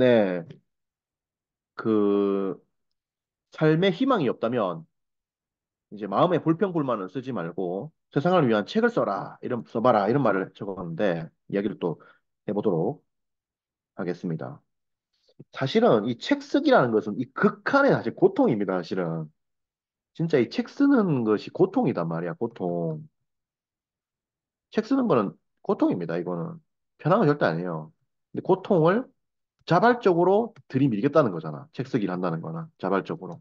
네, 그 삶의 희망이 없다면 이제 마음의 불평불만을 쓰지 말고 세상을 위한 책을 써라, 이런 써봐라 이런 말을 적었는데 이야기를 또 해보도록 하겠습니다. 사실은 이 책 쓰기라는 것은 이 극한의 사실 고통입니다. 사실은 진짜 이 책 쓰는 것이 고통이단 말이야. 고통. 책 쓰는 거는 고통입니다. 이거는 편한 건 절대 아니에요. 근데 고통을 자발적으로 들이밀겠다는 거잖아. 책 쓰기를 한다는 거는 자발적으로.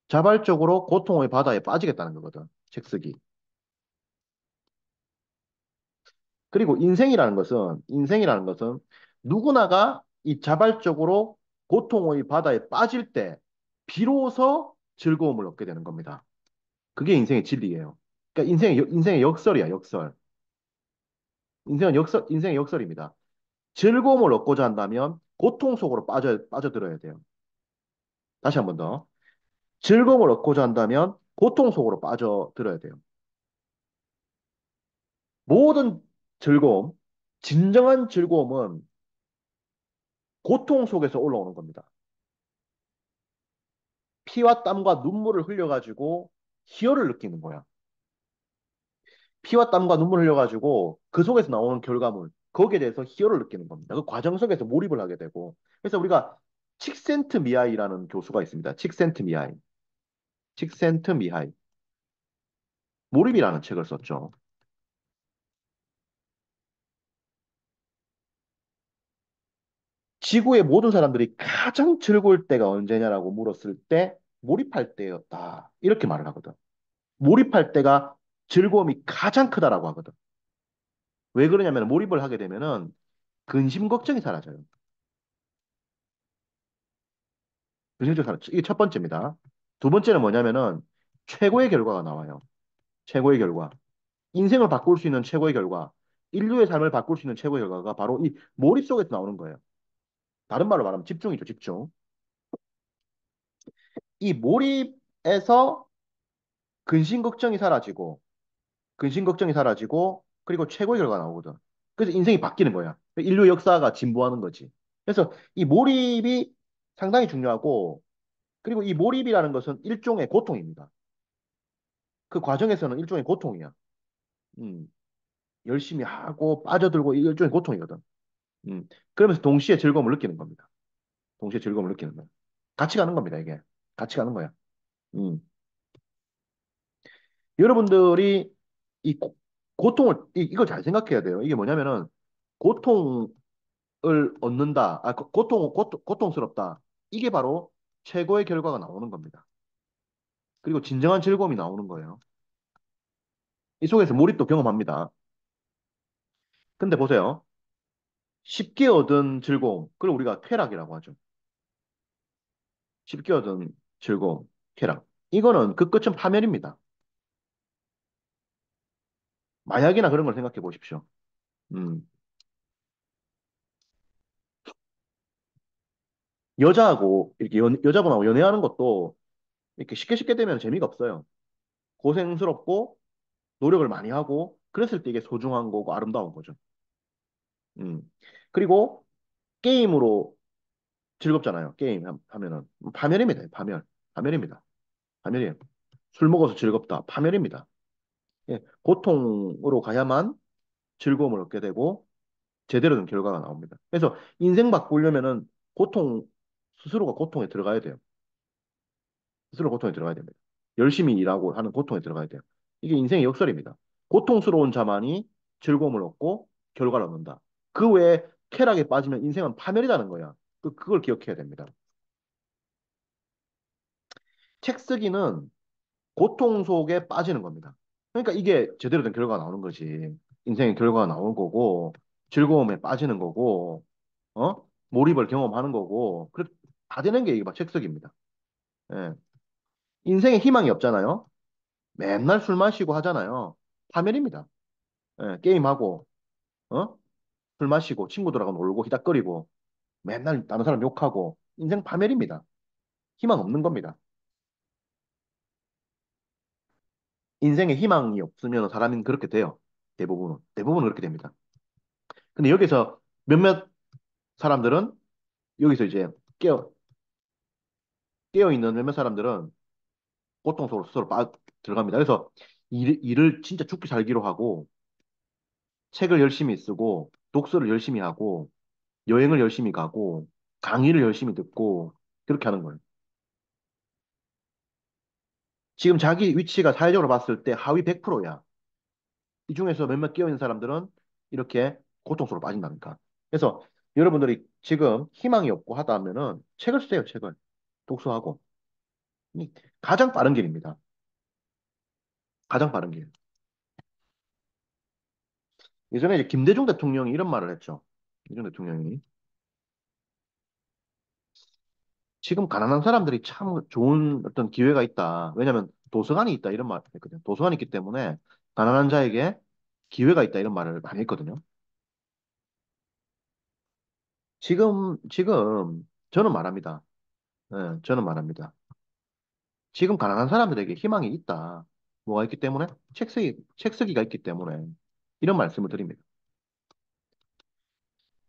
자발적으로 고통의 바다에 빠지겠다는 거거든. 책 쓰기. 그리고 인생이라는 것은 누구나가 이 자발적으로 고통의 바다에 빠질 때 비로소 즐거움을 얻게 되는 겁니다. 그게 인생의 진리예요. 그러니까 인생의 역설이야, 역설. 인생의 역설입니다. 즐거움을 얻고자 한다면 고통 속으로 빠져들어야 돼요. 다시 한 번 더. 즐거움을 얻고자 한다면 고통 속으로 빠져들어야 돼요. 모든 즐거움, 진정한 즐거움은 고통 속에서 올라오는 겁니다. 피와 땀과 눈물을 흘려가지고 희열을 느끼는 거야. 피와 땀과 눈물을 흘려가지고 그 속에서 나오는 결과물, 거기에 대해서 희열을 느끼는 겁니다. 그 과정 속에서 몰입을 하게 되고. 그래서 우리가 칙센트 미하이라는 교수가 있습니다. 칙센트 미하이. 칙센트 미하이. 몰입이라는 책을 썼죠. 지구의 모든 사람들이 가장 즐거울 때가 언제냐라고 물었을 때 몰입할 때였다. 이렇게 말을 하거든. 몰입할 때가 즐거움이 가장 크다라고 하거든. 왜 그러냐면 몰입을 하게 되면은 근심 걱정이 사라져요. 근심 걱정이 사라져. 이게 첫 번째입니다. 두 번째는 뭐냐면은 최고의 결과가 나와요. 최고의 결과. 인생을 바꿀 수 있는 최고의 결과. 인류의 삶을 바꿀 수 있는 최고의 결과가 바로 이 몰입 속에서 나오는 거예요. 다른 말로 말하면 집중이죠, 집중. 이 몰입에서 근심 걱정이 사라지고 근심 걱정이 사라지고 그리고 최고의 결과가 나오거든. 그래서 인생이 바뀌는 거야. 인류 역사가 진보하는 거지. 그래서 이 몰입이 상당히 중요하고 그리고 이 몰입이라는 것은 일종의 고통입니다. 그 과정에서는 일종의 고통이야. 음, 열심히 하고 빠져들고 이 일종의 고통이거든. 그러면서 동시에 즐거움을 느끼는 겁니다. 동시에 즐거움을 느끼는 거야. 같이 가는 겁니다, 이게. 같이 가는 거야. 음. 여러분들이 이 고통을 이걸 잘 생각해야 돼요. 이게 뭐냐면은 고통 얻는다. 고통스럽다. 이게 바로 최고의 결과가 나오는 겁니다. 그리고 진정한 즐거움이 나오는 거예요. 이 속에서 몰입도 경험합니다. 근데 보세요. 쉽게 얻은 즐거움. 그걸 우리가 쾌락이라고 하죠. 쉽게 얻은 즐거움, 쾌락. 이거는 그 끝은 파멸입니다. 마약이나 그런 걸 생각해 보십시오. 음, 여자분하고 연애하는 것도 이렇게 쉽게 쉽게 되면 재미가 없어요. 고생스럽고 노력을 많이 하고 그랬을 때 이게 소중한 거고 아름다운 거죠. 음. 그리고 게임으로 즐겁잖아요. 하면은 파멸입니다. 파멸. 파멸입니다. 파멸이에요. 술 먹어서 즐겁다. 파멸입니다. 예, 고통으로 가야만 즐거움을 얻게 되고 제대로 된 결과가 나옵니다. 그래서 인생 바꾸려면은 고통 스스로가 고통에 들어가야 돼요. 스스로 고통에 들어가야 됩니다. 열심히 일하고 하는 고통에 들어가야 돼요. 이게 인생의 역설입니다. 고통스러운 자만이 즐거움을 얻고 결과를 얻는다. 그 외에 쾌락에 빠지면 인생은 파멸이라는 거야. 그걸 기억해야 됩니다. 책 쓰기는 고통 속에 빠지는 겁니다. 그러니까 이게 제대로 된 결과가 나오는 거지. 인생의 결과가 나오는 거고, 즐거움에 빠지는 거고, 몰입을 경험하는 거고, 다 되는 게 이게 책 쓰기입니다. 예. 인생에 희망이 없잖아요. 맨날 술 마시고 하잖아요. 파멸입니다. 예, 게임하고, 어? 술 마시고, 친구들하고 놀고, 히닥거리고, 맨날 다른 사람 욕하고, 인생 파멸입니다. 희망 없는 겁니다. 인생에 희망이 없으면 사람은 그렇게 돼요. 대부분은 그렇게 됩니다. 근데 여기서 몇몇 사람들은 여기서 이제 깨어, 깨어 있는 몇몇 사람들은 고통 속으로 스스로 들어갑니다. 그래서 일을 진짜 죽기 살기로 하고 책을 열심히 쓰고 독서를 열심히 하고 여행을 열심히 가고 강의를 열심히 듣고 그렇게 하는 거예요. 지금 자기 위치가 사회적으로 봤을 때 하위 100%야. 이 중에서 몇몇 끼어 있는 사람들은 이렇게 고통스러워 빠진다니까. 그래서 여러분들이 지금 희망이 없고 하다 하면은 책을 쓰세요, 책을. 독서하고. 이 가장 빠른 길입니다. 가장 빠른 길. 예전에 이제 김대중 대통령이 이런 말을 했죠. 김대중 대통령이. 지금 가난한 사람들이 참 좋은 어떤 기회가 있다. 왜냐하면 도서관이 있다. 이런 말을 했거든요. 도서관이 있기 때문에 가난한 자에게 기회가 있다. 이런 말을 많이 했거든요. 지금 저는 말합니다. 예, 저는 말합니다. 지금 가난한 사람들에게 희망이 있다. 뭐가 있기 때문에? 책 쓰기가 있기 때문에. 이런 말씀을 드립니다.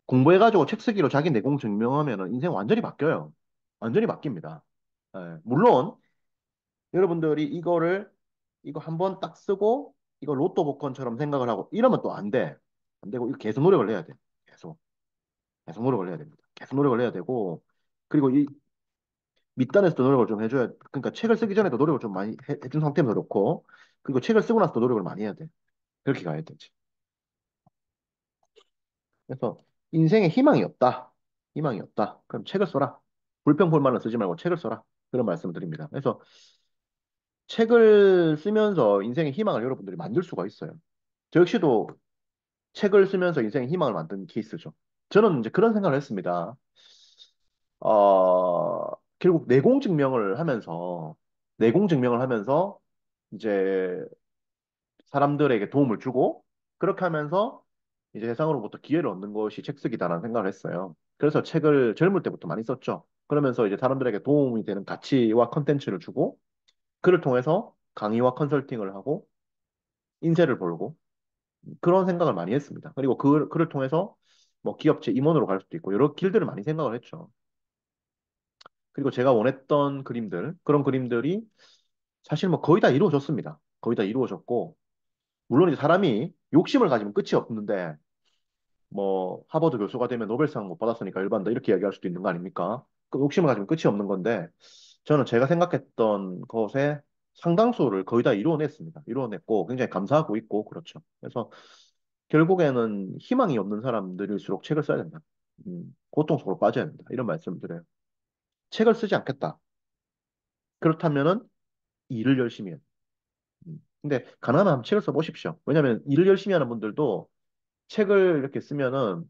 공부해가지고 책 쓰기로 자기 내공 증명하면 인생 완전히 바뀌어요. 완전히 바뀝니다. 예, 물론, 여러분들이 이거 한번 딱 쓰고, 이거 로또 복권처럼 생각을 하고, 이러면 또 안 돼. 안 되고, 이거 계속 노력을 해야 돼. 계속. 계속 노력을 해야 됩니다. 계속 노력을 해야 되고, 그리고 이 밑단에서도 노력을 좀 해줘야, 그러니까 책을 쓰기 전에도 노력을 좀 많이 해준 상태면 좋고, 그리고 책을 쓰고 나서도 노력을 많이 해야 돼. 그렇게 가야 되지. 그래서 인생에 희망이 없다. 희망이 없다. 그럼 책을 써라. 불평불만을 쓰지 말고 책을 써라. 그런 말씀을 드립니다. 그래서 책을 쓰면서 인생의 희망을 여러분들이 만들 수가 있어요. 저 역시도 책을 쓰면서 인생의 희망을 만든 케이스죠. 저는 이제 그런 생각을 했습니다. 결국 내공 증명을 하면서 이제 사람들에게 도움을 주고 그렇게 하면서 이제 세상으로부터 기회를 얻는 것이 책쓰기다라는 생각을 했어요. 그래서 책을 젊을 때부터 많이 썼죠. 그러면서 이제 사람들에게 도움이 되는 가치와 컨텐츠를 주고 그를 통해서 강의와 컨설팅을 하고 인세를 벌고 그런 생각을 많이 했습니다. 그리고 그를 통해서 뭐 기업체 임원으로 갈 수도 있고 여러 길들을 많이 생각을 했죠. 그리고 제가 원했던 그림들, 그런 그림들이 사실 뭐 거의 다 이루어졌습니다. 거의 다 이루어졌고 물론 이제 사람이 욕심을 가지면 끝이 없는데 뭐 하버드 교수가 되면 노벨상 못 받았으니까 열받는다 이렇게 이야기할 수도 있는 거 아닙니까? 그 욕심을 가지면 끝이 없는 건데 저는 제가 생각했던 것의 상당수를 거의 다 이루어냈습니다. 이루어냈고 굉장히 감사하고 있고 그렇죠. 그래서 결국에는 희망이 없는 사람들일수록 책을 써야 된다. 고통 속으로 빠져야 된다. 이런 말씀을 드려요. 책을 쓰지 않겠다. 그렇다면은 일을 열심히 해요. 근데 가능하면 책을 써보십시오. 왜냐하면 일을 열심히 하는 분들도 책을 이렇게 쓰면은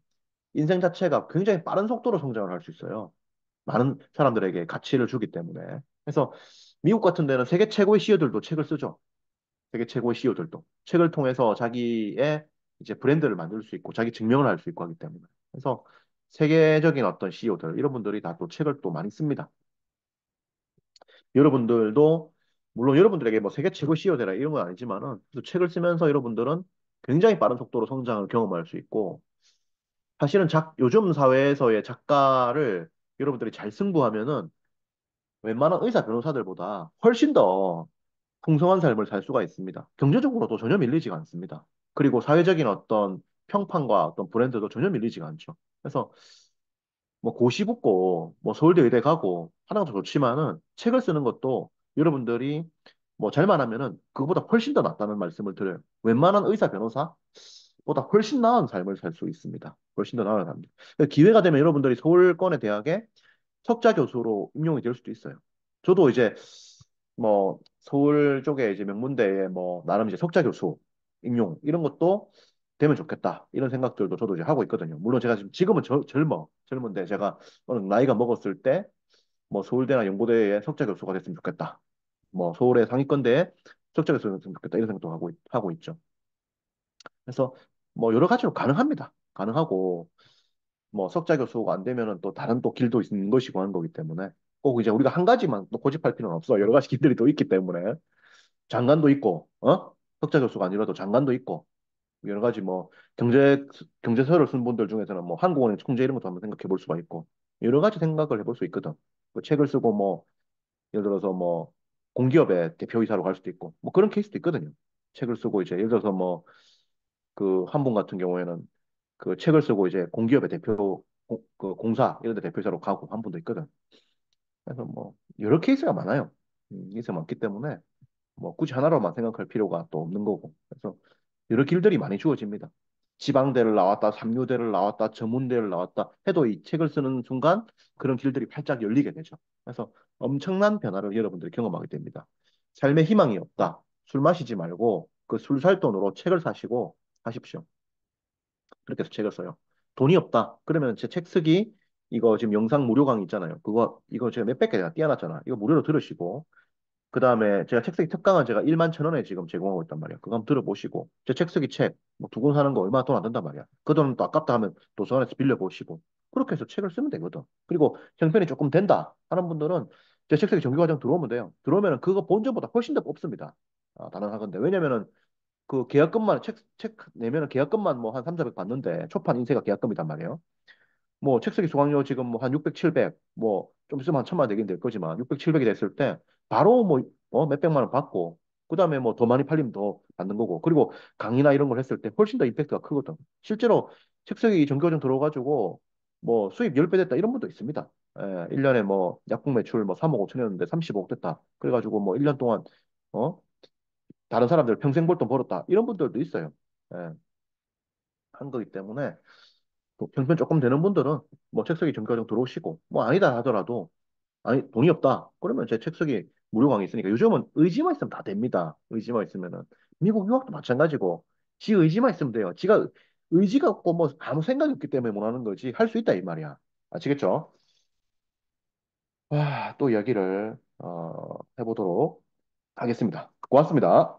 인생 자체가 굉장히 빠른 속도로 성장을 할 수 있어요. 많은 사람들에게 가치를 주기 때문에. 그래서 미국 같은 데는 세계 최고의 CEO들도 책을 쓰죠. 세계 최고의 CEO들도. 책을 통해서 자기의 이제 브랜드를 만들 수 있고 자기 증명을 할 수 있고 하기 때문에. 그래서 세계적인 어떤 CEO들, 이런 분들이 다 또 책을 또 많이 씁니다. 여러분들도, 물론 여러분들에게 뭐 세계 최고 CEO 되라 이런 건 아니지만은, 그래서 책을 쓰면서 여러분들은 굉장히 빠른 속도로 성장을 경험할 수 있고, 사실은 요즘 사회에서의 작가를 여러분들이 잘 승부하면은 웬만한 의사 변호사들보다 훨씬 더 풍성한 삶을 살 수가 있습니다. 경제적으로도 전혀 밀리지가 않습니다. 그리고 사회적인 어떤 평판과 어떤 브랜드도 전혀 밀리지가 않죠. 그래서 뭐 고시 붙고 뭐 서울대 의대 가고 하는 것도 좋지만은 책을 쓰는 것도 여러분들이 뭐 잘만 하면은 그거보다 훨씬 더 낫다는 말씀을 드려요. 웬만한 의사 변호사보다 훨씬 나은 삶을 살 수 있습니다. 훨씬 더 나은 삶. 기회가 되면 여러분들이 서울권의 대학에 석자 교수로 임용이 될 수도 있어요. 저도 이제 뭐 서울 쪽에 이제 명문대에 뭐 나름 이제 석자 교수 임용 이런 것도 되면 좋겠다 이런 생각들도 저도 이제 하고 있거든요. 물론 제가 지금은 젊은데 제가 어느 나이가 먹었을 때 뭐 서울대나 연고대에 석자 교수가 됐으면 좋겠다. 뭐 서울의 상위권대에 석자 교수가 됐으면 좋겠다 이런 생각도 하고 있죠. 그래서 뭐 여러 가지로 가능합니다. 가능하고 뭐 석자 교수가 안 되면은 또 다른 또 길도 있는 것이고 하는 거기 때문에 꼭 이제 우리가 한 가지만 또 고집할 필요는 없어. 여러 가지 길들이 또 있기 때문에 장관도 있고, 석자 교수가 아니라도 장관도 있고, 여러 가지 뭐 경제서를 쓴 분들 중에서는 뭐 한국은행 총재 이런 것도 한번 생각해 볼 수가 있고, 여러 가지 생각을 해볼 수 있거든. 그 책을 쓰고 뭐 예를 들어서 뭐 공기업의 대표이사로 갈 수도 있고 뭐 그런 케이스도 있거든요. 책을 쓰고 이제 예를 들어서 뭐 그 한 분 같은 경우에는 그 책을 쓰고 이제 공기업의 그 공사 이런 데 대표이사로 가고 한 분도 있거든. 그래서 뭐 여러 케이스가 많아요. 케이스가 많기 때문에 뭐 굳이 하나로만 생각할 필요가 또 없는 거고. 그래서 여러 길들이 많이 주어집니다. 지방대를 나왔다, 삼류대를 나왔다, 전문대를 나왔다 해도 이 책을 쓰는 순간 그런 길들이 활짝 열리게 되죠. 그래서 엄청난 변화를 여러분들이 경험하게 됩니다. 삶의 희망이 없다. 술 마시지 말고 그 술 살 돈으로 책을 사시고 하십시오. 그렇게 해서 책을 써요. 돈이 없다. 그러면 제 책 쓰기 이거 지금 영상 무료 강의 있잖아요. 그거 이거 제가 몇백 개 내가 띄워놨잖아. 이거 무료로 들으시고 그 다음에 제가 책 쓰기 특강은 제가 1만 1,000원에 지금 제공하고 있단 말이야. 그거 한번 들어보시고 제 책 쓰기 책 뭐 두 권 사는 거 얼마 돈 안 든단 말이야. 그 돈은 또 아깝다 하면 도서관에서 빌려보시고 그렇게 해서 책을 쓰면 되거든. 그리고 형편이 조금 된다 하는 분들은 제 책 쓰기 정규과정 들어오면 돼요. 들어오면은 그거 본전보다 훨씬 더 뽑습니다. 아, 가능하건데 왜냐면은 그 계약금만 책 내면은 계약금만 뭐 한 3, 400 받는데 초판 인쇄가 계약금이단 말이에요. 뭐 책쓰기 수강료 지금 뭐 한 600, 700, 뭐 좀 있으면 한 1,000만 원 되긴 될 거지만 600, 700이 됐을 때 바로 뭐 몇백만 원 받고 그다음에 뭐 더 많이 팔리면 더 받는 거고 그리고 강의나 이런 걸 했을 때 훨씬 더 임팩트가 크거든. 실제로 책쓰기 정교정 들어가지고 뭐 수입 10배 됐다 이런 분도 있습니다. 1년에 뭐 약국 매출 뭐 3억 5천이었는데 35억 됐다. 그래가지고 뭐 1년 동안 어 다른 사람들 평생 벌 돈 벌었다 이런 분들도 있어요. 예, 한 거기 때문에 형편 조금 되는 분들은 뭐 책쓰기 전과정 들어오시고 뭐 아니다 하더라도 아니 돈이 없다 그러면 제 책쓰기 무료 강의 있으니까 요즘은 의지만 있으면 다 됩니다. 의지만 있으면은 미국 유학도 마찬가지고 지 의지만 있으면 돼요. 지가 의지가 없고 뭐 아무 생각이 없기 때문에 못 하는 거지 할 수 있다 이 말이야. 아시겠죠? 또 이야기를 해보도록 하겠습니다. 고맙습니다.